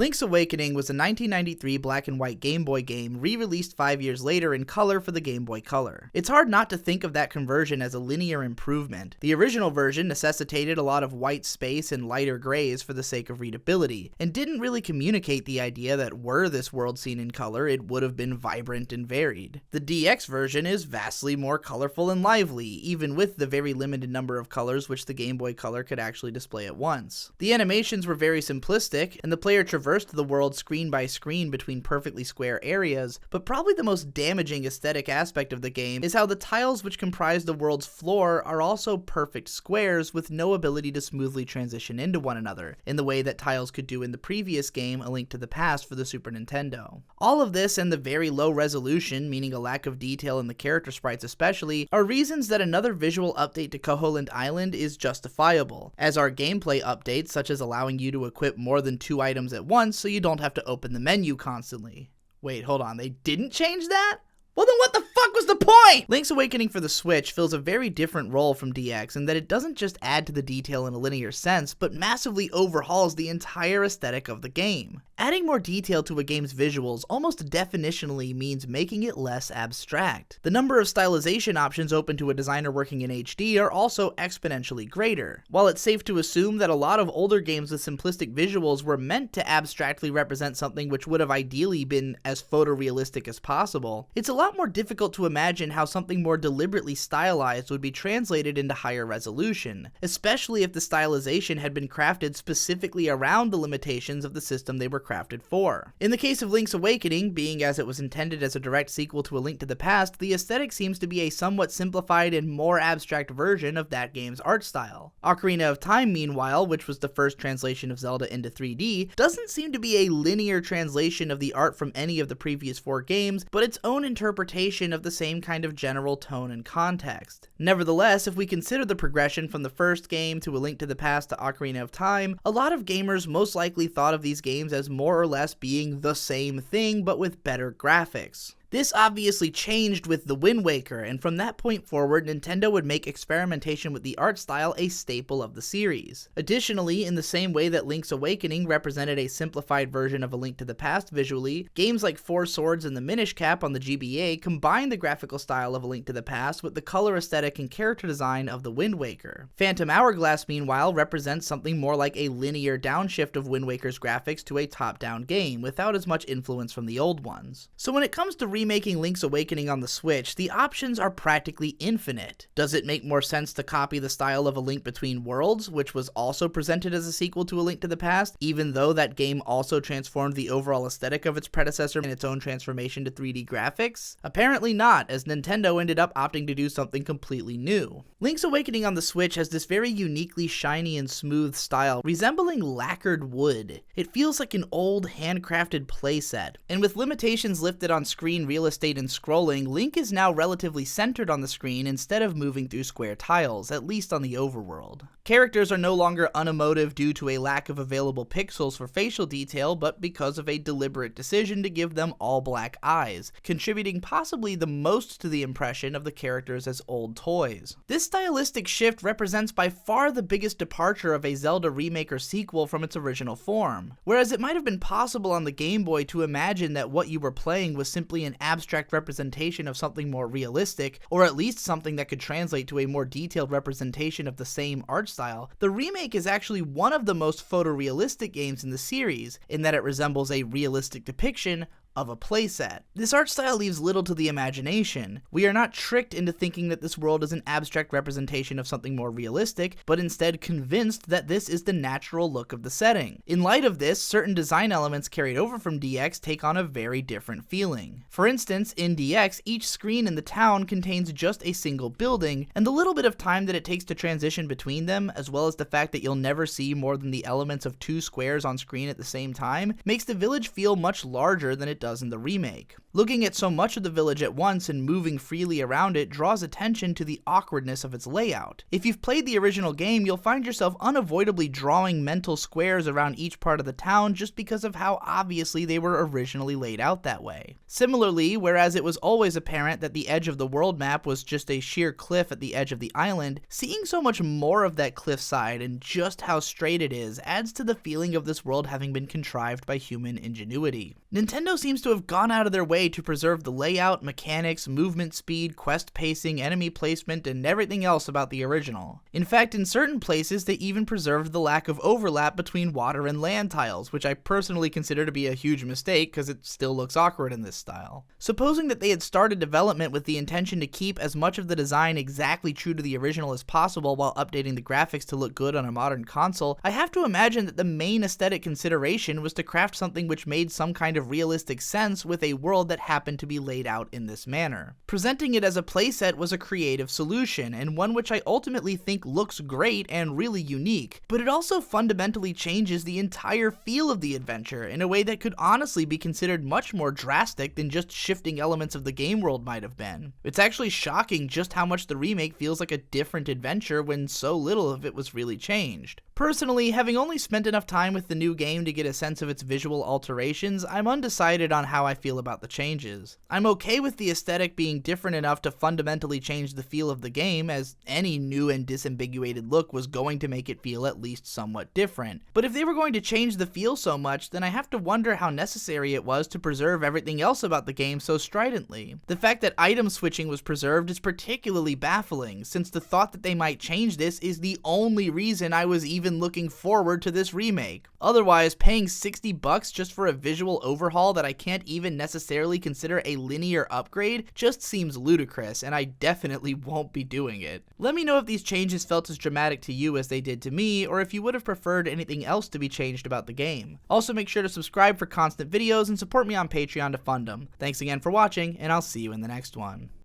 Link's Awakening was a 1993 black and white Game Boy game re-released 5 years later in color for the Game Boy Color. It's hard not to think of that conversion as a linear improvement. The original version necessitated a lot of white space and lighter grays for the sake of readability, and didn't really communicate the idea that were this world seen in color, it would have been vibrant and varied. The DX version is vastly more colorful and lively, even with the very limited number of colors which the Game Boy Color could actually display at once. The animations were very simplistic, and the player traversed the world screen by screen between perfectly square areas, but probably the most damaging aesthetic aspect of the game is how the tiles which comprise the world's floor are also perfect squares with no ability to smoothly transition into one another, in the way that tiles could do in the previous game, A Link to the Past for the Super Nintendo. All of this and the very low resolution, meaning a lack of detail in the character sprites especially, are reasons that another visual update to Koholint Island is justifiable, as are gameplay updates such as allowing you to equip more than 2 items at once so you don't have to open the menu constantly. Wait, hold on, they didn't change that? Well then what the fuck was the point? Link's Awakening for the Switch fills a very different role from DX in that it doesn't just add to the detail in a linear sense, but massively overhauls the entire aesthetic of the game. Adding more detail to a game's visuals almost definitionally means making it less abstract. The number of stylization options open to a designer working in HD are also exponentially greater. While it's safe to assume that a lot of older games with simplistic visuals were meant to abstractly represent something which would have ideally been as photorealistic as possible, it's a lot more difficult to imagine how something more deliberately stylized would be translated into higher resolution, especially if the stylization had been crafted specifically around the limitations of the system they were crafted for. In the case of Link's Awakening, being as it was intended as a direct sequel to A Link to the Past, the aesthetic seems to be a somewhat simplified and more abstract version of that game's art style. Ocarina of Time, meanwhile, which was the first translation of Zelda into 3D, doesn't seem to be a linear translation of the art from any of the previous 4 games, but its own interpretation of the same kind of general tone and context. Nevertheless, if we consider the progression from the first game to A Link to the Past to Ocarina of Time, a lot of gamers most likely thought of these games as more or less being the same thing but with better graphics. This obviously changed with The Wind Waker, and from that point forward, Nintendo would make experimentation with the art style a staple of the series. Additionally, in the same way that Link's Awakening represented a simplified version of A Link to the Past visually, games like Four Swords and the Minish Cap on the GBA combined the graphical style of A Link to the Past with the color aesthetic and character design of The Wind Waker. Phantom Hourglass, meanwhile, represents something more like a linear downshift of Wind Waker's graphics to a top-down game, without as much influence from the old ones. So when it comes to remaking Link's Awakening on the Switch, the options are practically infinite. Does it make more sense to copy the style of A Link Between Worlds, which was also presented as a sequel to A Link to the Past, even though that game also transformed the overall aesthetic of its predecessor in its own transformation to 3D graphics? Apparently not, as Nintendo ended up opting to do something completely new. Link's Awakening on the Switch has this very uniquely shiny and smooth style, resembling lacquered wood. It feels like an old handcrafted playset, and with limitations lifted on screen real estate and scrolling, Link is now relatively centered on the screen instead of moving through square tiles, at least on the overworld. Characters are no longer unemotive due to a lack of available pixels for facial detail, but because of a deliberate decision to give them all black eyes, contributing possibly the most to the impression of the characters as old toys. This stylistic shift represents by far the biggest departure of a Zelda remake or sequel from its original form. Whereas it might have been possible on the Game Boy to imagine that what you were playing was simply an abstract representation of something more realistic, or at least something that could translate to a more detailed representation of the same art style, the remake is actually one of the most photorealistic games in the series, in that it resembles a realistic depiction of a playset. This art style leaves little to the imagination. We are not tricked into thinking that this world is an abstract representation of something more realistic, but instead convinced that this is the natural look of the setting. In light of this, certain design elements carried over from DX take on a very different feeling. For instance, in DX, each screen in the town contains just a single building, and the little bit of time that it takes to transition between them, as well as the fact that you'll never see more than the elements of 2 squares on screen at the same time, makes the village feel much larger than it does does in the remake. Looking at so much of the village at once and moving freely around it draws attention to the awkwardness of its layout. If you've played the original game, you'll find yourself unavoidably drawing mental squares around each part of the town just because of how obviously they were originally laid out that way. Similarly, whereas it was always apparent that the edge of the world map was just a sheer cliff at the edge of the island, seeing so much more of that cliffside and just how straight it is adds to the feeling of this world having been contrived by human ingenuity. Nintendo seems to have gone out of their way to preserve the layout, mechanics, movement speed, quest pacing, enemy placement, and everything else about the original. In fact, in certain places they even preserved the lack of overlap between water and land tiles, which I personally consider to be a huge mistake because it still looks awkward in this style. Supposing that they had started development with the intention to keep as much of the design exactly true to the original as possible while updating the graphics to look good on a modern console, I have to imagine that the main aesthetic consideration was to craft something which made some kind of realistic sense with a world that happened to be laid out in this manner. Presenting it as a playset was a creative solution, and one which I ultimately think looks great and really unique, but it also fundamentally changes the entire feel of the adventure in a way that could honestly be considered much more drastic than just shifting elements of the game world might have been. It's actually shocking just how much the remake feels like a different adventure when so little of it was really changed. Personally, having only spent enough time with the new game to get a sense of its visual alterations, I'm undecided on how I feel about the changes. I'm okay with the aesthetic being different enough to fundamentally change the feel of the game, as any new and disambiguated look was going to make it feel at least somewhat different. But if they were going to change the feel so much, then I have to wonder how necessary it was to preserve everything else about the game so stridently. The fact that item switching was preserved is particularly baffling, since the thought that they might change this is the only reason I was even looking forward to this remake. Otherwise, paying $60 just for a visual overhaul that I can't even necessarily consider a linear upgrade just seems ludicrous, and I definitely won't be doing it. Let me know if these changes felt as dramatic to you as they did to me, or if you would have preferred anything else to be changed about the game. Also, make sure to subscribe for constant videos and support me on Patreon to fund them. Thanks again for watching, and I'll see you in the next one.